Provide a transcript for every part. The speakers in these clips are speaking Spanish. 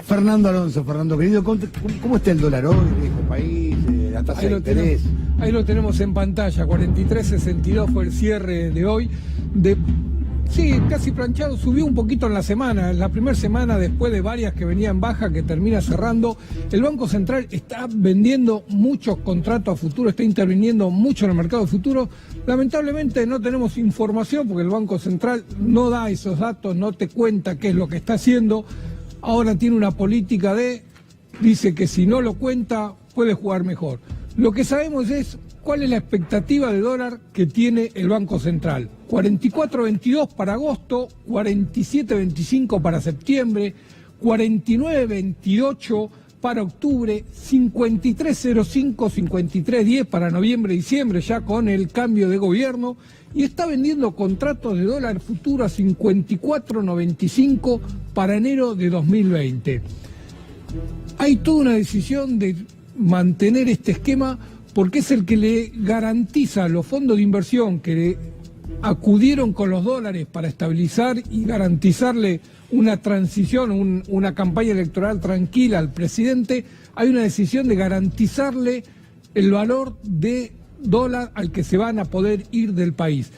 Fernando Alonso, Fernando querido, ¿cómo está el dólar hoy, viejo país, la tasa de interés? Ahí lo tenemos en pantalla, 43.62 fue el cierre de hoy. Sí, casi planchado, subió un poquito en la semana, la primera semana después de varias que venían baja, que termina cerrando. El Banco Central está vendiendo muchos contratos a futuro, está interviniendo mucho en el mercado futuro. Lamentablemente no tenemos información porque el Banco Central no da esos datos, no te cuenta qué es lo que está haciendo. Ahora tiene una política dice que si no lo cuenta puede jugar mejor. Lo que sabemos es cuál es la expectativa de dólar que tiene el Banco Central. 44.22 para agosto, 47.25 para septiembre, 49.28 para octubre, 53.05, 53.10 para noviembre y diciembre, ya con el cambio de gobierno, y está vendiendo contratos de dólar futuro a 54.95 para enero de 2020. Hay toda una decisión de mantener este esquema porque es el que le garantiza a los fondos de inversión que acudieron con los dólares para estabilizar y garantizarle una transición, una campaña electoral tranquila al presidente. Hay una decisión de garantizarle el valor de dólar al que se van a poder ir del país.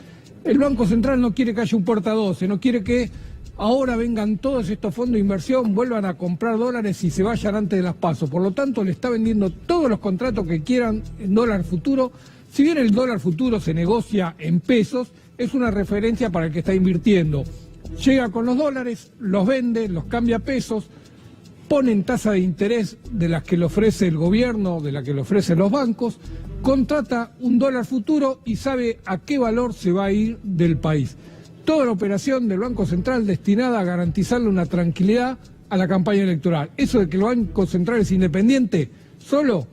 El Banco Central no quiere que haya un puerta 12, no quiere que ahora vengan todos estos fondos de inversión, vuelvan a comprar dólares y se vayan antes de las PASO. Por lo tanto, le está vendiendo todos los contratos que quieran en dólar futuro. Si bien el dólar futuro se negocia en pesos, es una referencia para el que está invirtiendo. Llega con los dólares, los vende, los cambia a pesos, ponen tasa de interés de las que le ofrece el gobierno, de la que le ofrecen los bancos, contrata un dólar futuro y sabe a qué valor se va a ir del país. Toda la operación del Banco Central destinada a garantizarle una tranquilidad a la campaña electoral. Eso de que el Banco Central es independiente, solo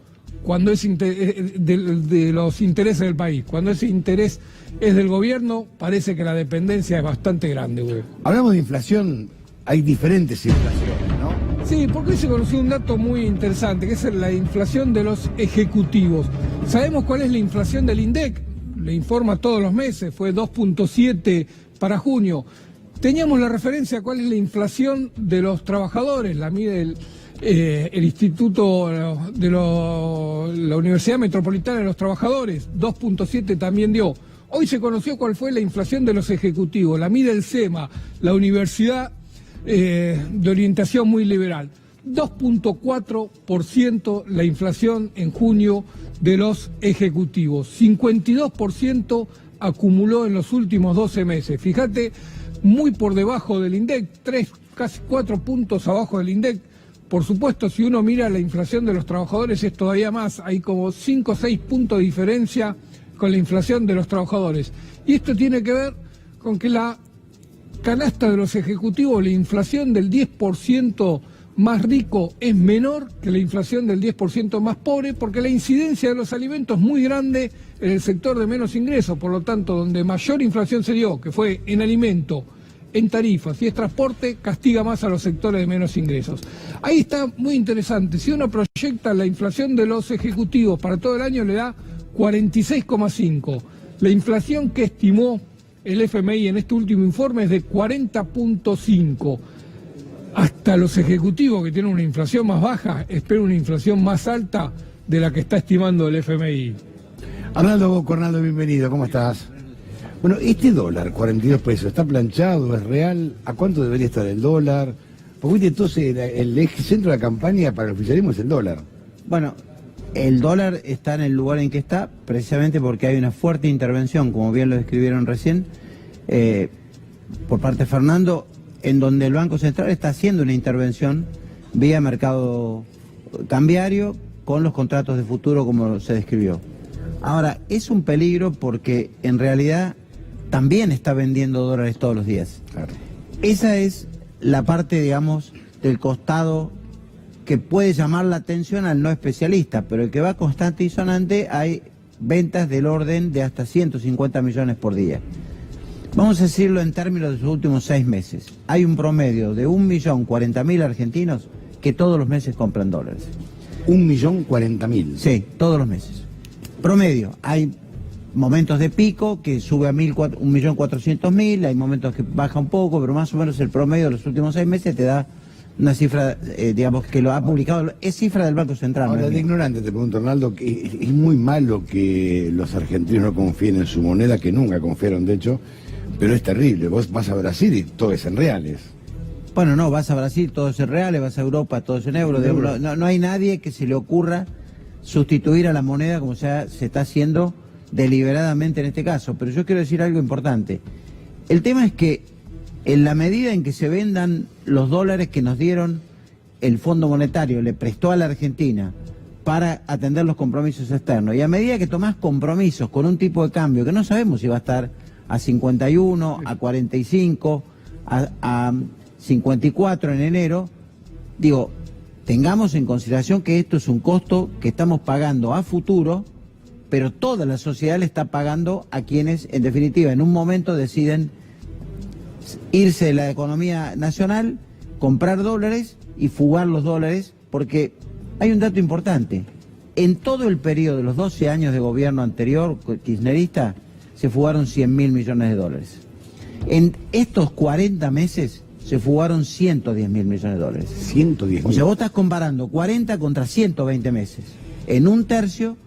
cuando es de los intereses del país. Cuando ese interés es del gobierno, parece que la dependencia es bastante grande, güey. Hablamos de inflación, hay diferentes inflaciones, ¿no? Sí, porque hoy se conoció un dato muy interesante, que es la inflación de los ejecutivos. Sabemos cuál es la inflación del INDEC, le informa todos los meses, fue 2.7 para junio. Teníamos la referencia a cuál es la inflación de los trabajadores, la mide el Instituto de la Universidad Metropolitana de los Trabajadores, 2.7 también dio. Hoy se conoció cuál fue la inflación de los ejecutivos, la mide el SEMA, la Universidad de Orientación Muy Liberal. 2.4% la inflación en junio de los ejecutivos, 52% acumuló en los últimos 12 meses. Fíjate, muy por debajo del INDEC, casi 4 puntos abajo del INDEC. Por supuesto, si uno mira la inflación de los trabajadores es todavía más, hay como 5 o 6 puntos de diferencia con la inflación de los trabajadores. Y esto tiene que ver con que la canasta de los ejecutivos, la inflación del 10% más rico es menor que la inflación del 10% más pobre, porque la incidencia de los alimentos es muy grande en el sector de menos ingresos. Por lo tanto, donde mayor inflación se dio, que fue en alimento, en tarifas y en transporte, castiga más a los sectores de menos ingresos. Ahí está muy interesante. Si uno proyecta la inflación de los ejecutivos para todo el año, le da 46,5. La inflación que estimó el FMI en este último informe es de 40,5. Hasta los ejecutivos que tienen una inflación más baja esperan una inflación más alta de la que está estimando el FMI. Arnaldo Cornaldo, bienvenido, ¿cómo estás? Bueno, este dólar, 42 pesos, ¿está planchado, es real? ¿A cuánto debería estar el dólar? Porque entonces el eje centro de la campaña para el oficialismo es el dólar. Bueno, el dólar está en el lugar en que está precisamente porque hay una fuerte intervención, como bien lo describieron recién, por parte de Fernando, en donde el Banco Central está haciendo una intervención vía mercado cambiario con los contratos de futuro como se describió. Ahora, es un peligro porque en realidad también está vendiendo dólares todos los días. Claro. Esa es la parte, digamos, del costado que puede llamar la atención al no especialista, pero el que va constante y sonante, hay ventas del orden de hasta 150 millones por día. Vamos a decirlo en términos de los últimos 6 meses. Hay un promedio de 1.040.000 argentinos que todos los meses compran dólares. 1.040.000. Sí, todos los meses. Promedio. Hay momentos de pico que sube a 1.400.000, hay momentos que baja un poco, pero más o menos el promedio de los últimos 6 meses te da una cifra, digamos, que lo ha publicado, es cifra del Banco Central. Ahora, de ignorante te pregunto, Arnaldo, que es muy malo que los argentinos no confíen en su moneda, que nunca confiaron, de hecho, pero es terrible. Vos vas a Brasil y todo es en reales. Bueno, no, vas a Brasil, todo es en reales, vas a Europa, todo es en euros. No hay nadie que se le ocurra sustituir a la moneda como se está haciendo deliberadamente en este caso. Pero yo quiero decir algo importante. El tema es que en la medida en que se vendan los dólares que nos dieron el Fondo Monetario, le prestó a la Argentina para atender los compromisos externos, y a medida que tomás compromisos con un tipo de cambio que no sabemos si va a estar a 51, a 45, a 54 en enero, digo, tengamos en consideración que esto es un costo que estamos pagando a futuro, pero toda la sociedad le está pagando a quienes, en definitiva, en un momento deciden irse de la economía nacional, comprar dólares y fugar los dólares, porque hay un dato importante. En todo el periodo de los 12 años de gobierno anterior, kirchnerista, se fugaron 100.000 millones de dólares. En estos 40 meses se fugaron 110.000 millones de dólares. 110.000. O sea, vos estás comparando 40 contra 120 meses. En un tercio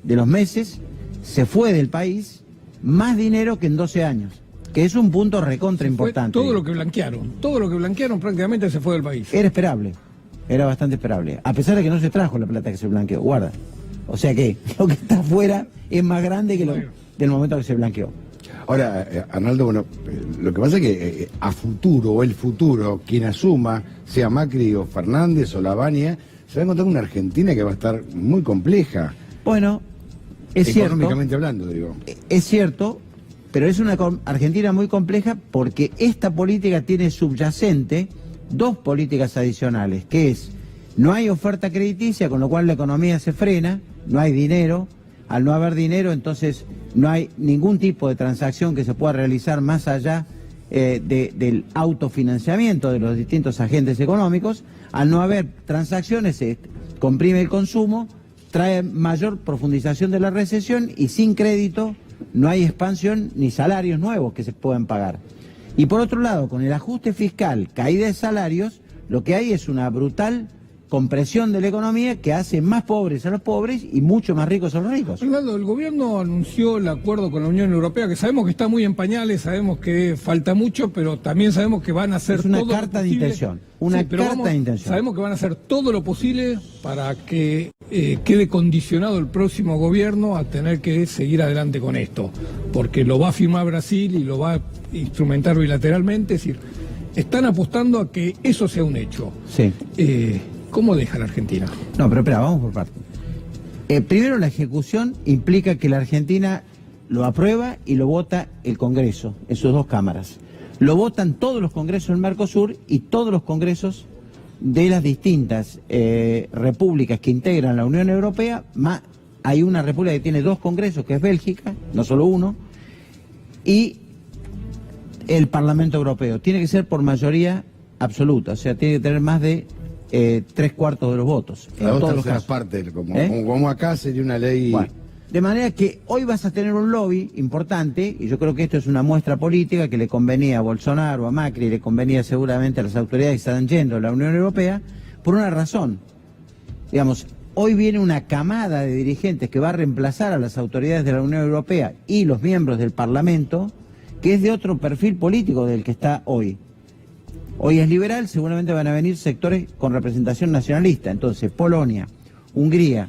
de los meses se fue del país más dinero que en 12 años. Que es un punto recontra importante. Todo lo que blanquearon prácticamente se fue del país. Era esperable, era bastante esperable. A pesar de que no se trajo la plata que se blanqueó, guarda. O sea que lo que está afuera es más grande que lo del momento que se blanqueó. Ahora, Arnaldo, bueno, lo que pasa es que a futuro, o el futuro, quien asuma, sea Macri o Fernández o Lavagna, se va a encontrar una Argentina que va a estar muy compleja. Bueno, es cierto. Económicamente hablando, digo. Es cierto. Pero es una Argentina muy compleja porque esta política tiene subyacente dos políticas adicionales, que es, no hay oferta crediticia, con lo cual la economía se frena, no hay dinero, al no haber dinero entonces no hay ningún tipo de transacción que se pueda realizar más allá del autofinanciamiento de los distintos agentes económicos, al no haber transacciones se comprime el consumo, trae mayor profundización de la recesión y sin crédito no hay expansión ni salarios nuevos que se puedan pagar. Y por otro lado, con el ajuste fiscal, caída de salarios, lo que hay es una brutal compresión de la economía que hace más pobres a los pobres y mucho más ricos a los ricos. Fernando, el gobierno anunció el acuerdo con la Unión Europea, que sabemos que está muy en pañales, sabemos que falta mucho, pero también sabemos que van a hacer todo lo posible. Es una carta de intención, de intención. Sabemos que van a hacer todo lo posible para que quede condicionado el próximo gobierno a tener que seguir adelante con esto, porque lo va a firmar Brasil y lo va a instrumentar bilateralmente, es decir, están apostando a que eso sea un hecho. Sí. ¿Cómo deja la Argentina? No, pero espera, vamos por partes. Primero, la ejecución implica que la Argentina lo aprueba y lo vota el Congreso, en sus dos cámaras. Lo votan todos los congresos del Mercosur y todos los congresos de las distintas repúblicas que integran la Unión Europea. Hay una república que tiene dos congresos, que es Bélgica, no solo uno, y el Parlamento Europeo. Tiene que ser por mayoría absoluta, o sea, tiene que tener más de 3/4 de los votos. En todos los casos. Partes, como acá sería una ley. Bueno, de manera que hoy vas a tener un lobby importante, y yo creo que esto es una muestra política que le convenía a Bolsonaro, a Macri, le convenía seguramente a las autoridades que están yendo a la Unión Europea, por una razón. Digamos, hoy viene una camada de dirigentes que va a reemplazar a las autoridades de la Unión Europea y los miembros del Parlamento, que es de otro perfil político del que está hoy. Hoy es liberal, seguramente van a venir sectores con representación nacionalista. Entonces, Polonia, Hungría,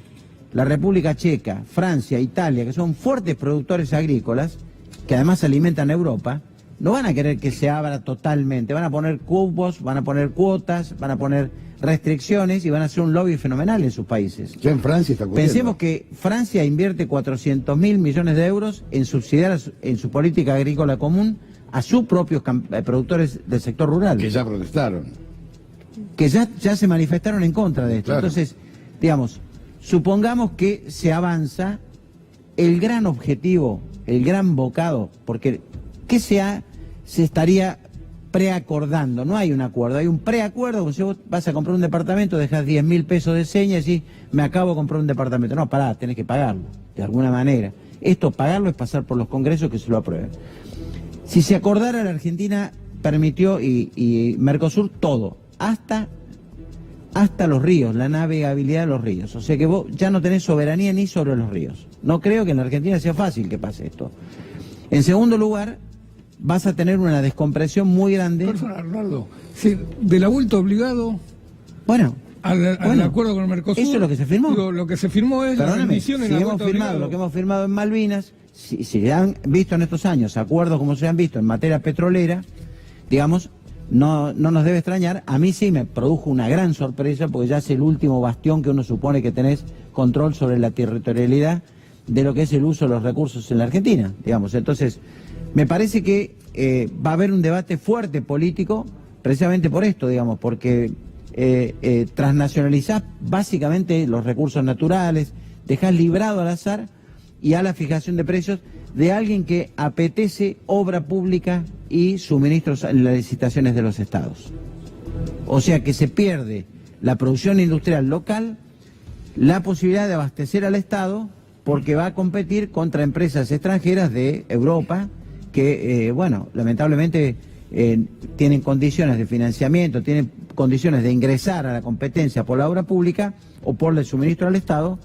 la República Checa, Francia, Italia, que son fuertes productores agrícolas, que además alimentan a Europa, no van a querer que se abra totalmente. Van a poner cupos, van a poner cuotas, van a poner restricciones y van a hacer un lobby fenomenal en sus países. Ya en Francia está ocurriendo. Pensemos que Francia invierte 400.000 millones de euros en subsidiar en su política agrícola común a sus propios productores del sector rural. Que ya protestaron. Que ya se manifestaron en contra de esto. Claro. Entonces, digamos, supongamos que se avanza, el gran objetivo, el gran bocado, porque ¿qué se estaría preacordando? No hay un acuerdo, hay un preacuerdo, como si vos vas a comprar un departamento, dejas 10.000 pesos de seña y decís, me acabo de comprar un departamento. No, pará, tenés que pagarlo, de alguna manera. Esto, pagarlo es pasar por los congresos que se lo aprueben. Si se acordara, la Argentina permitió, y Mercosur todo, hasta los ríos, la navegabilidad de los ríos. O sea que vos ya no tenés soberanía ni sobre los ríos. No creo que en la Argentina sea fácil que pase esto. En segundo lugar, vas a tener una descompresión muy grande. Persona, Arnaldo, sí, del abulto obligado Bueno, al acuerdo con el Mercosur. eso es lo que se firmó. Lo que se firmó es la Perdóname, rendición si en el hemos abulto firmado obligado. lo que hemos firmado en Malvinas, si se han visto en estos años acuerdos como se han visto en materia petrolera, digamos, no nos debe extrañar. A mí sí me produjo una gran sorpresa porque ya es el último bastión que uno supone que tenés control sobre la territorialidad de lo que es el uso de los recursos en la Argentina, digamos. Entonces, me parece que va a haber un debate fuerte político precisamente por esto, digamos, porque transnacionalizás básicamente los recursos naturales, dejás librado al azar y a la fijación de precios de alguien que apetece obra pública y suministros en las licitaciones de los estados. O sea que se pierde la producción industrial local, la posibilidad de abastecer al Estado, porque va a competir contra empresas extranjeras de Europa que, bueno, lamentablemente tienen condiciones de financiamiento, tienen condiciones de ingresar a la competencia por la obra pública o por el suministro al Estado,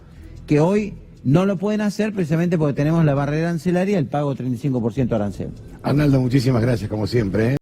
que hoy no lo pueden hacer precisamente porque tenemos la barrera arancelaria y el pago del 35% de arancel. Arnaldo, muchísimas gracias como siempre, ¿eh?